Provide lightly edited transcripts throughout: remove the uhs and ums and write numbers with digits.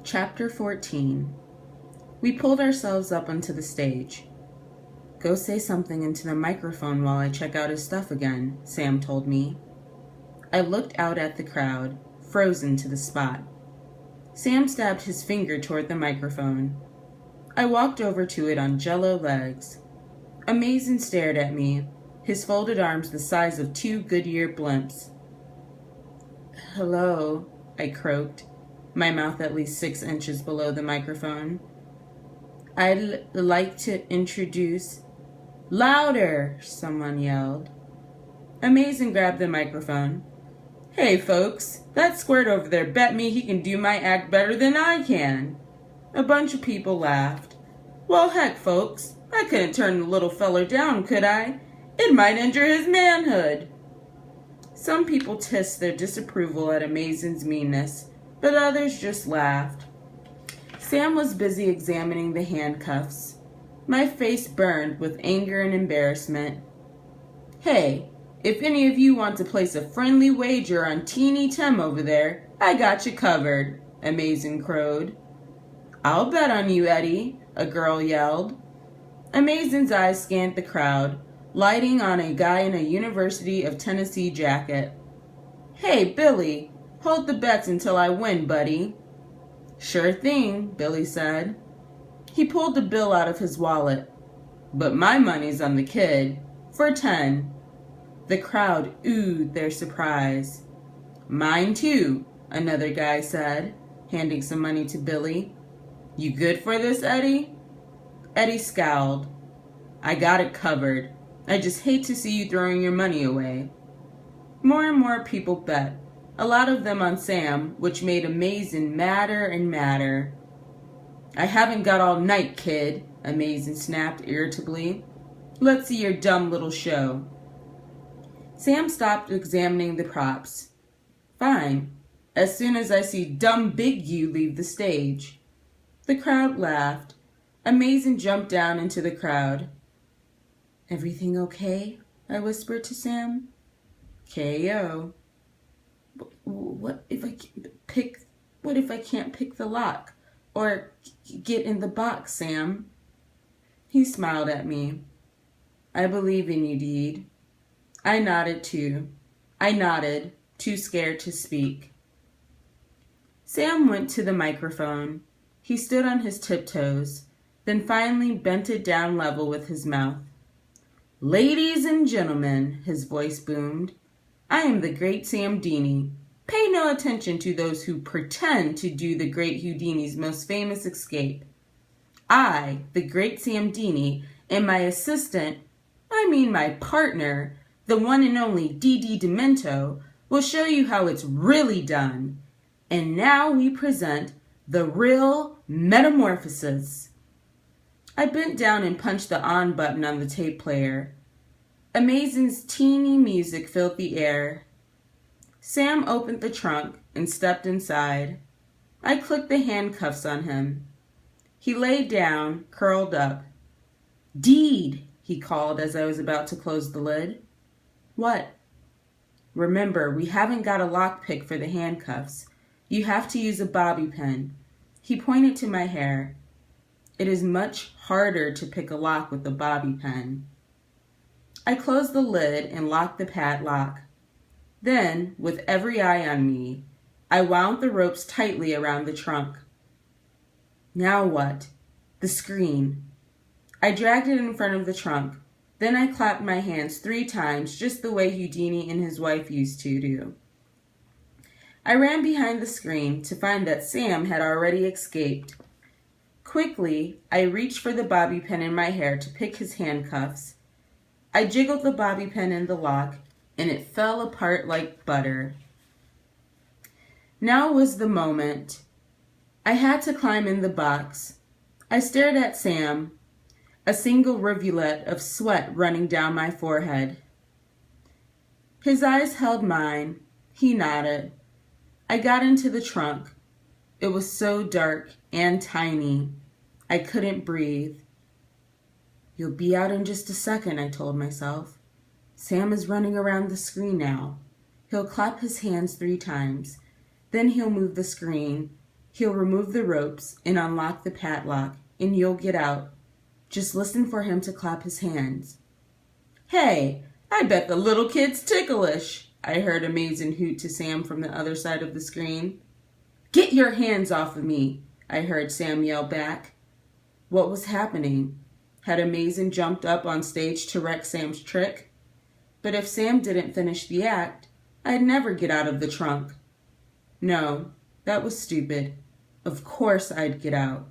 Chapter 14. We pulled ourselves up onto the stage. "Go say something into the microphone while I check out his stuff again," Sam told me. I looked out at the crowd, frozen to the spot. Sam stabbed his finger toward the microphone. I walked over to it on jello legs. Amazin stared at me, his folded arms the size of 2 Goodyear blimps. "Hello," I croaked, my mouth at least 6 inches below the microphone. "I'd like to introduce—" "Louder!" someone yelled. Amazin grabbed the microphone. "Hey folks, that squirt over there bet me he can do my act better than I can." A bunch of people laughed. "Well, heck, folks, I couldn't turn the little feller down, could I? It might injure his manhood." Some people hissed their disapproval at Amazin's meanness, but others just laughed. Sam was busy examining the handcuffs. My face burned with anger and embarrassment. "Hey, if any of you want to place a friendly wager on Teeny Tim over there, I got you covered," Amazin crowed. "I'll bet on you, Eddie," a girl yelled. Amazin's eyes scanned the crowd, lighting on a guy in a University of Tennessee jacket. "Hey, Billy, hold the bets until I win, buddy." "Sure thing," Billy said. He pulled a bill out of his wallet. "But my money's on the kid. For 10. The crowd oohed their surprise. "Mine too," another guy said, handing some money to Billy. "You good for this, Eddie?" Eddie scowled. "I got it covered. I just hate to see you throwing your money away." More and more people bet, a lot of them on Sam, which made Amazin madder and madder. "I haven't got all night, kid," Amazin snapped irritably. "Let's see your dumb little show." Sam stopped examining the props. "Fine, as soon as I see dumb big you leave the stage." The crowd laughed. Amazin jumped down into the crowd. "Everything okay?" I whispered to Sam. "K.O. What if I can't pick the lock or get in the box, Sam?" He smiled at me. "I believe in you, Deed." I nodded, too scared to speak. Sam went to the microphone. He stood on his tiptoes, then finally bent it down level with his mouth. "Ladies and gentlemen," his voice boomed, "I am the great Sam Deany. Pay no attention to those who pretend to do the great Houdini's most famous escape. I, the great Sam Deany, and my assistant, my partner, the one and only Dee Demento, will show you how it's really done. And now we present the real metamorphosis." I bent down and punched the on button on the tape player. Amazin's teeny music filled the air. Sam opened the trunk and stepped inside. I clicked the handcuffs on him. He lay down, curled up. "Deed," he called as I was about to close the lid. "What?" "Remember, we haven't got a lockpick for the handcuffs. You have to use a bobby pin." He pointed to my hair. "It is much harder to pick a lock with a bobby pin." I closed the lid and locked the padlock. Then, with every eye on me, I wound the ropes tightly around the trunk. Now what? The screen. I dragged it in front of the trunk. Then I clapped my hands 3 times, just the way Houdini and his wife used to do. I ran behind the screen to find that Sam had already escaped. Quickly, I reached for the bobby pin in my hair to pick his handcuffs. I jiggled the bobby pin in the lock, and it fell apart like butter. Now was the moment. I had to climb in the box. I stared at Sam, a single rivulet of sweat running down my forehead. His eyes held mine. He nodded. I got into the trunk. It was so dark and tiny. I couldn't breathe. "You'll be out in just a second," I told myself. Sam is running around the screen now. He'll clap his hands 3 times. Then he'll move the screen. He'll remove the ropes and unlock the padlock, and you'll get out. Just listen for him to clap his hands." "Hey, I bet the little kid's ticklish," I heard Amazing hoot to Sam from the other side of the screen. "Get your hands off of me," I heard Sam yell back. What was happening? Had Amazing jumped up on stage to wreck Sam's trick? But if Sam didn't finish the act, I'd never get out of the trunk. No, that was stupid. Of course I'd get out.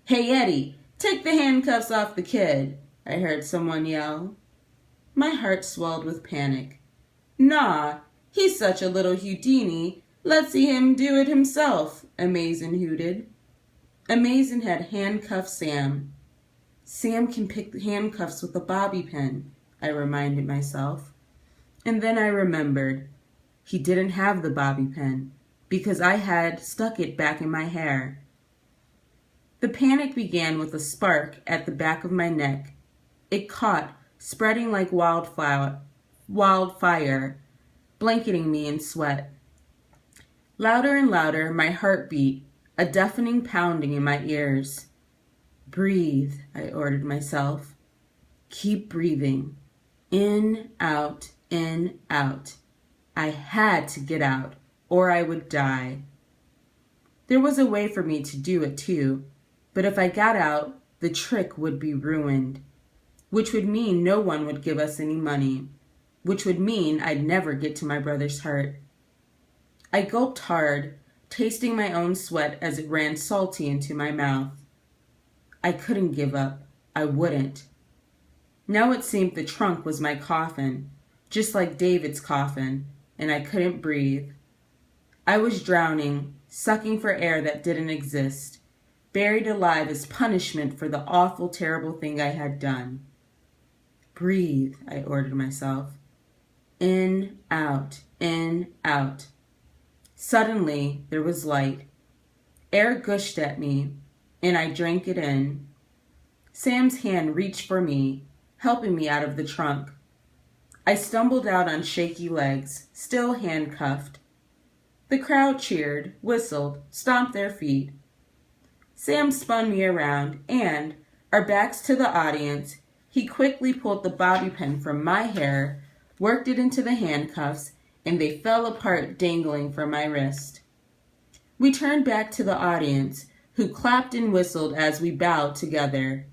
"Hey, Eddie, take the handcuffs off the kid," I heard someone yell. My heart swelled with panic. "Nah, he's such a little Houdini. Let's see him do it himself," Amazing hooted. Amazing had handcuffed Sam. Sam can pick the handcuffs with a bobby pin, I reminded myself. And then I remembered. He didn't have the bobby pin because I had stuck it back in my hair. The panic began with a spark at the back of my neck. It caught, spreading like wildfire, blanketing me in sweat. Louder and louder, my heart beat, a deafening pounding in my ears. "Breathe," I ordered myself. "Keep breathing. In, out, in, out." I had to get out, or I would die. There was a way for me to do it too, but if I got out, the trick would be ruined, which would mean no one would give us any money, which would mean I'd never get to my brother's heart. I gulped hard, tasting my own sweat as it ran salty into my mouth. I couldn't give up. I wouldn't. Now it seemed the trunk was my coffin, just like David's coffin, and I couldn't breathe. I was drowning, sucking for air that didn't exist, buried alive as punishment for the awful, terrible thing I had done. "Breathe," I ordered myself. In, out, in, out. Suddenly, there was light. Air gushed at me, and I drank it in. Sam's hand reached for me, helping me out of the trunk. I stumbled out on shaky legs, still handcuffed. The crowd cheered, whistled, stomped their feet. Sam spun me around, and, our backs to the audience, he quickly pulled the bobby pin from my hair, worked it into the handcuffs, and they fell apart dangling from my wrist. We turned back to the audience, who clapped and whistled as we bowed together.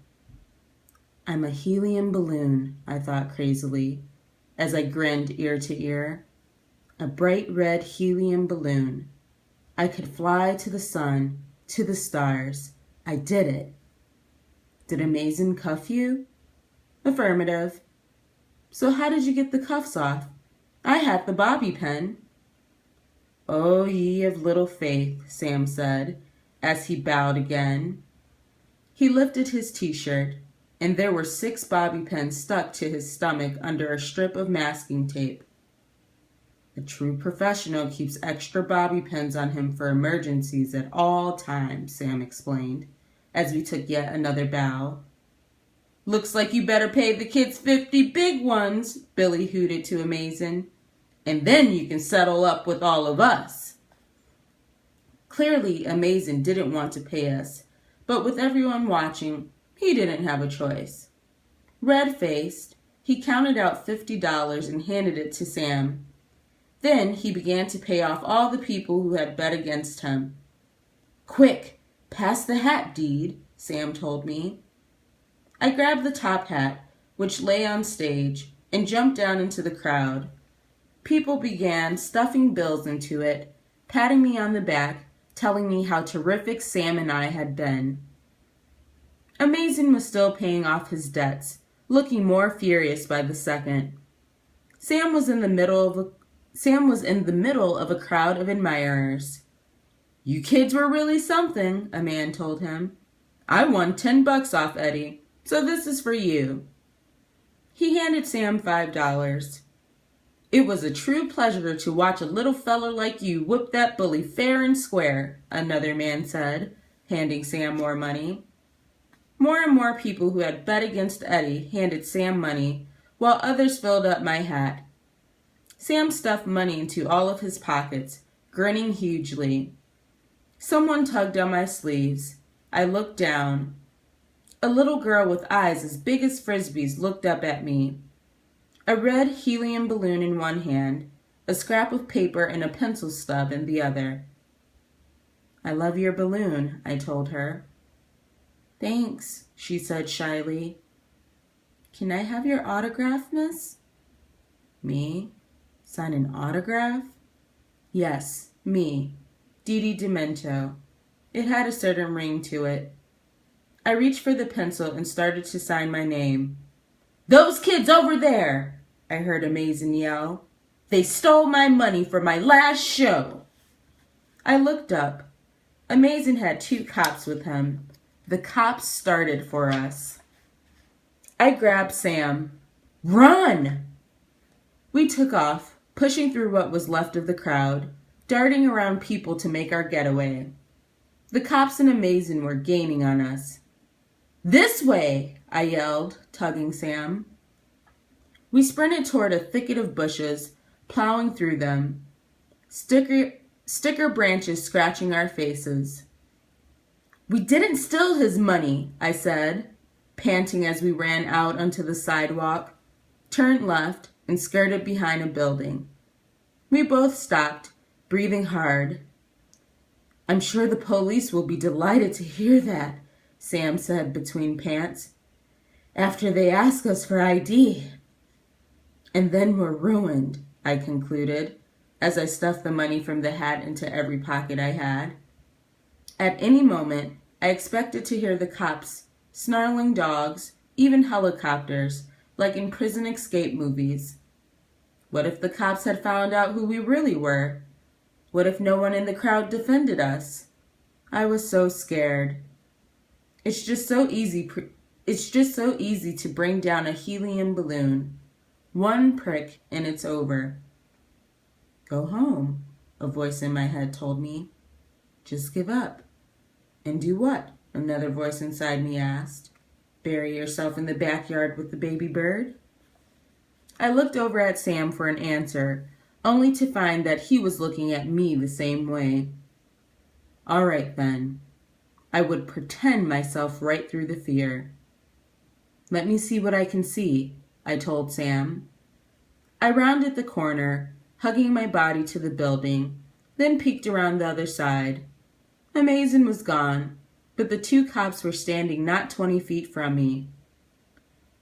"I'm a helium balloon," I thought crazily, as I grinned ear to ear. A bright red helium balloon. I could fly to the sun, to the stars. I did it. "Did Amazing cuff you?" "Affirmative." "So how did you get the cuffs off?" "I had the bobby pin." "O ye of little faith," Sam said, as he bowed again. He lifted his t-shirt, and there were 6 bobby pins stuck to his stomach under a strip of masking tape. "A true professional keeps extra bobby pins on him for emergencies at all times," Sam explained, as we took yet another bow. "Looks like you better pay the kids 50 big ones," Billy hooted to Amazing. "And then you can settle up with all of us." Clearly, Amazing didn't want to pay us, but with everyone watching, he didn't have a choice. Red-faced, he counted out $50 and handed it to Sam. Then he began to pay off all the people who had bet against him. "Quick, pass the hat deed," Sam told me. I grabbed the top hat, which lay on stage, and jumped down into the crowd. People began stuffing bills into it, patting me on the back, telling me how terrific Sam and I had been. Amazing was still paying off his debts, looking more furious by the second. Sam was in the middle of a crowd of admirers. "You kids were really something," a man told him. "I won $10 off Eddie, so this is for you." He handed Sam $5. "It was a true pleasure to watch a little feller like you whip that bully fair and square," another man said, handing Sam more money. More and more people who had bet against Eddie handed Sam money, while others filled up my hat. Sam stuffed money into all of his pockets, grinning hugely. Someone tugged on my sleeves. I looked down. A little girl with eyes as big as frisbees looked up at me. A red helium balloon in one hand, a scrap of paper and a pencil stub in the other. "I love your balloon," I told her. "Thanks," she said shyly. "Can I have your autograph, miss?" "Me? Sign an autograph?" "Yes, me. Dee Demento." It had a certain ring to it. I reached for the pencil and started to sign my name. "Those kids over there!" I heard Amazin yell. "They stole my money for my last show." I looked up. Amazin had 2 cops with him. The cops started for us. I grabbed Sam. "Run!" We took off, pushing through what was left of the crowd, darting around people to make our getaway. The cops and Amazin were gaining on us. "This way!" I yelled, tugging Sam. We sprinted toward a thicket of bushes, plowing through them, sticker branches scratching our faces. "We didn't steal his money," I said, panting as we ran out onto the sidewalk, turned left, and skirted behind a building. We both stopped, breathing hard. "I'm sure the police will be delighted to hear that," Sam said between pants, "after they ask us for ID." "And then we're ruined," I concluded, as I stuffed the money from the hat into every pocket I had. At any moment, I expected to hear the cops, snarling dogs, even helicopters, like in prison escape movies. What if the cops had found out who we really were? What if no one in the crowd defended us? I was so scared. It's just so easy to bring down a helium balloon. One prick and it's over. "Go home," a voice in my head told me. "Just give up." "And do what?" another voice inside me asked. "Bury yourself in the backyard with the baby bird?" I looked over at Sam for an answer, only to find that he was looking at me the same way. All right then. I would pretend myself right through the fear. "Let me see what I can see," I told Sam. I rounded the corner, hugging my body to the building, then peeked around the other side. Amazin was gone, but the 2 cops were standing not 20 feet from me.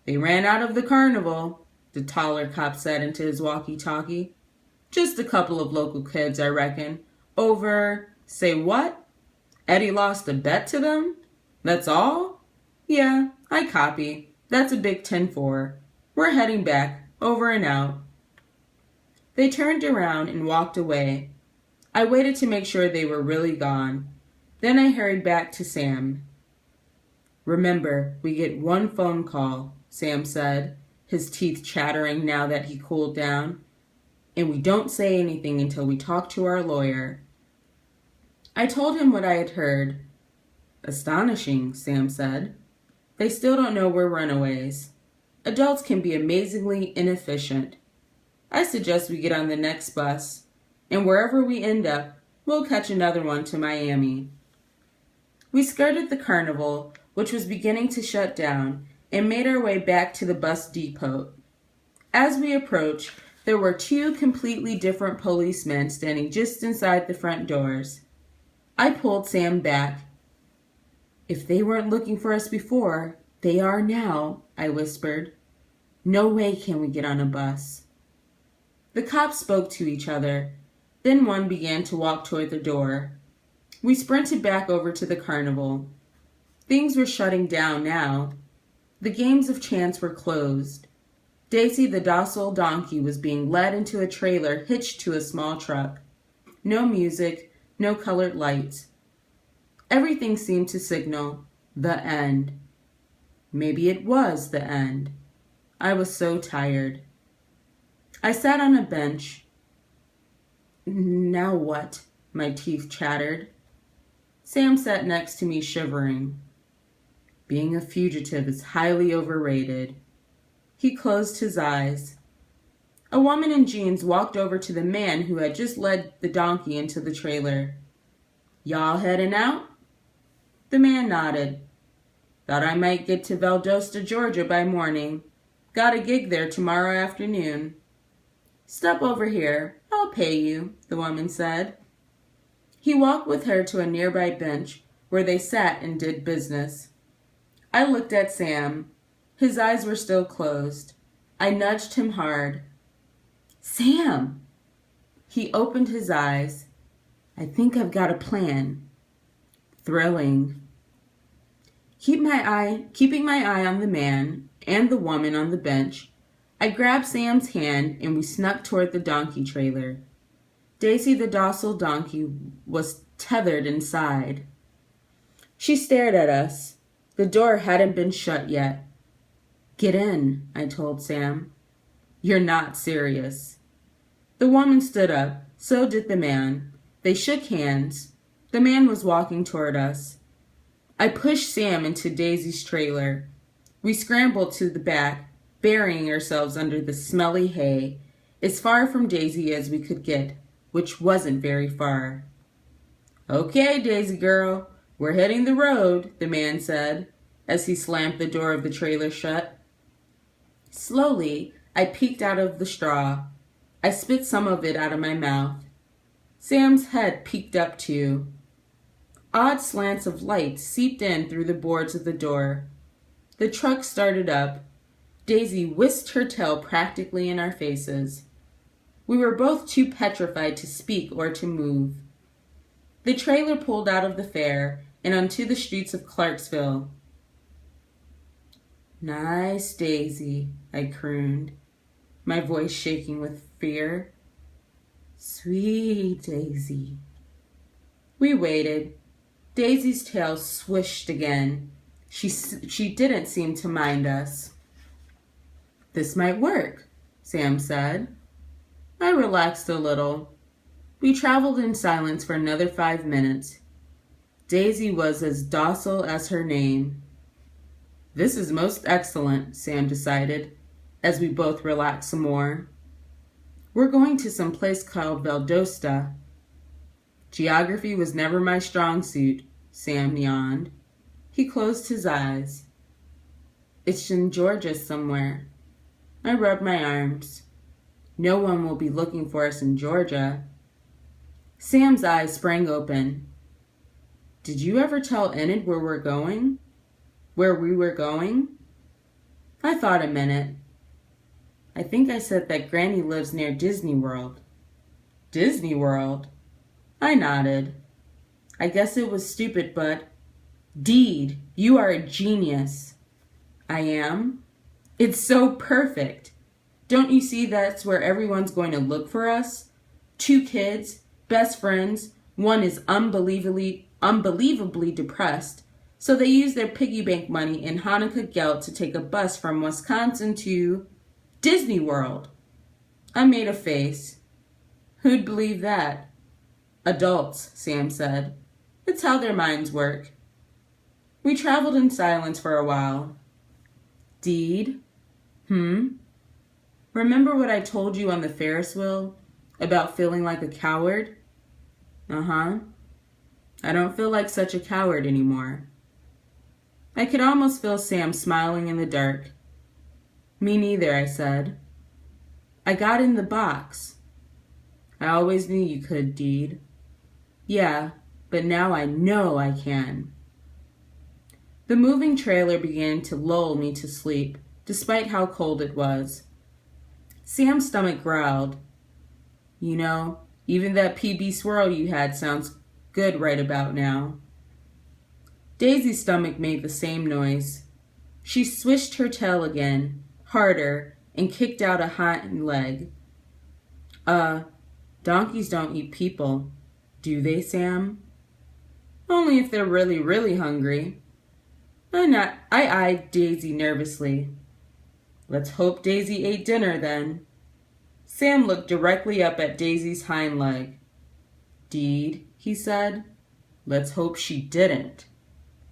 "They ran out of the carnival," the taller cop said into his walkie-talkie. "Just a couple of local kids, I reckon. Over, say what? Eddie lost a bet to them? That's all? Yeah, I copy. That's a big 10-4. We're heading back, over and out." They turned around and walked away. I waited to make sure they were really gone. Then I hurried back to Sam. "Remember, we get 1 phone call," Sam said, his teeth chattering now that he cooled down. "And we don't say anything until we talk to our lawyer." I told him what I had heard. "Astonishing," Sam said. "They still don't know we're runaways. Adults can be amazingly inefficient. I suggest we get on the next bus, and wherever we end up, we'll catch another one to Miami." We skirted the carnival, which was beginning to shut down, and made our way back to the bus depot. As we approached, there were 2 completely different policemen standing just inside the front doors. I pulled Sam back. "If they weren't looking for us before, they are now," I whispered. "No way can we get on a bus." The cops spoke to each other. Then one began to walk toward the door. We sprinted back over to the carnival. Things were shutting down now. The games of chance were closed. Daisy the docile donkey was being led into a trailer hitched to a small truck. No music, no colored lights. Everything seemed to signal the end. Maybe it was the end. I was so tired. I sat on a bench. "Now what?" my teeth chattered. Sam sat next to me, shivering. "Being a fugitive is highly overrated." He closed his eyes. A woman in jeans walked over to the man who had just led the donkey into the trailer. Y'all heading out? The man nodded. Thought I might get to Valdosta, Georgia by morning. Got a gig there tomorrow afternoon. Step over here. I'll pay you, the woman said. He walked with her to a nearby bench where they sat and did business. I looked at Sam. His eyes were still closed. I nudged him hard. Sam! He opened his eyes. I think I've got a plan. Thrilling. Keeping my eye on the man and the woman on the bench, I grabbed Sam's hand and we snuck toward the donkey trailer. Daisy the docile donkey was tethered inside. She stared at us. The door hadn't been shut yet. Get in, I told Sam. You're not serious. The woman stood up. So did the man. They shook hands. The man was walking toward us. I pushed Sam into Daisy's trailer. We scrambled to the back, burying ourselves under the smelly hay, as far from Daisy as we could get, which wasn't very far. Okay, Daisy girl, we're hitting the road, the man said, as he slammed the door of the trailer shut. Slowly, I peeked out of the straw. I spit some of it out of my mouth. Sam's head peeked up too. Odd slants of light seeped in through the boards of the door. The truck started up. Daisy whisked her tail practically in our faces. We were both too petrified to speak or to move. The trailer pulled out of the fair and onto the streets of Clarksville. Nice, Daisy, I crooned, my voice shaking with fear. Sweet Daisy. We waited. Daisy's tail swished again. She didn't seem to mind us. This might work, Sam said. I relaxed a little. We traveled in silence for another 5 minutes. Daisy was as docile as her name. This is most excellent, Sam decided, as we both relaxed some more. We're going to some place called Valdosta. Geography was never my strong suit, Sam yawned. He closed his eyes. It's in Georgia somewhere. I rubbed my arms. No one will be looking for us in Georgia. Sam's eyes sprang open. Did you ever tell Enid where we're going? Where we were going? I thought a minute. I think I said that Granny lives near Disney World. Disney World? I nodded. I guess it was stupid, but... Deed, you are a genius. I am? It's so perfect. Don't you see that's where everyone's going to look for us? 2 kids, best friends, one is unbelievably depressed, so they use their piggy bank money and Hanukkah geld to take a bus from Wisconsin to Disney World. I made a face. Who'd believe that? Adults, Sam said. It's how their minds work. We traveled in silence for a while. Deed? Remember what I told you on the Ferris wheel about feeling like a coward? I don't feel like such a coward anymore. I could almost feel Sam smiling in the dark. Me neither, I said. I got in the box. I always knew you could, Deed. Yeah, but now I know I can. The moving trailer began to lull me to sleep, despite how cold it was. Sam's stomach growled. You know, even that PB swirl you had sounds good right about now. Daisy's stomach made the same noise. She swished her tail again, harder, and kicked out a hind leg. Donkeys don't eat people, do they, Sam? Only if they're really, really hungry. I eyed Daisy nervously. Let's hope Daisy ate dinner then. Sam looked directly up at Daisy's hind leg. Deed, he said, let's hope she didn't.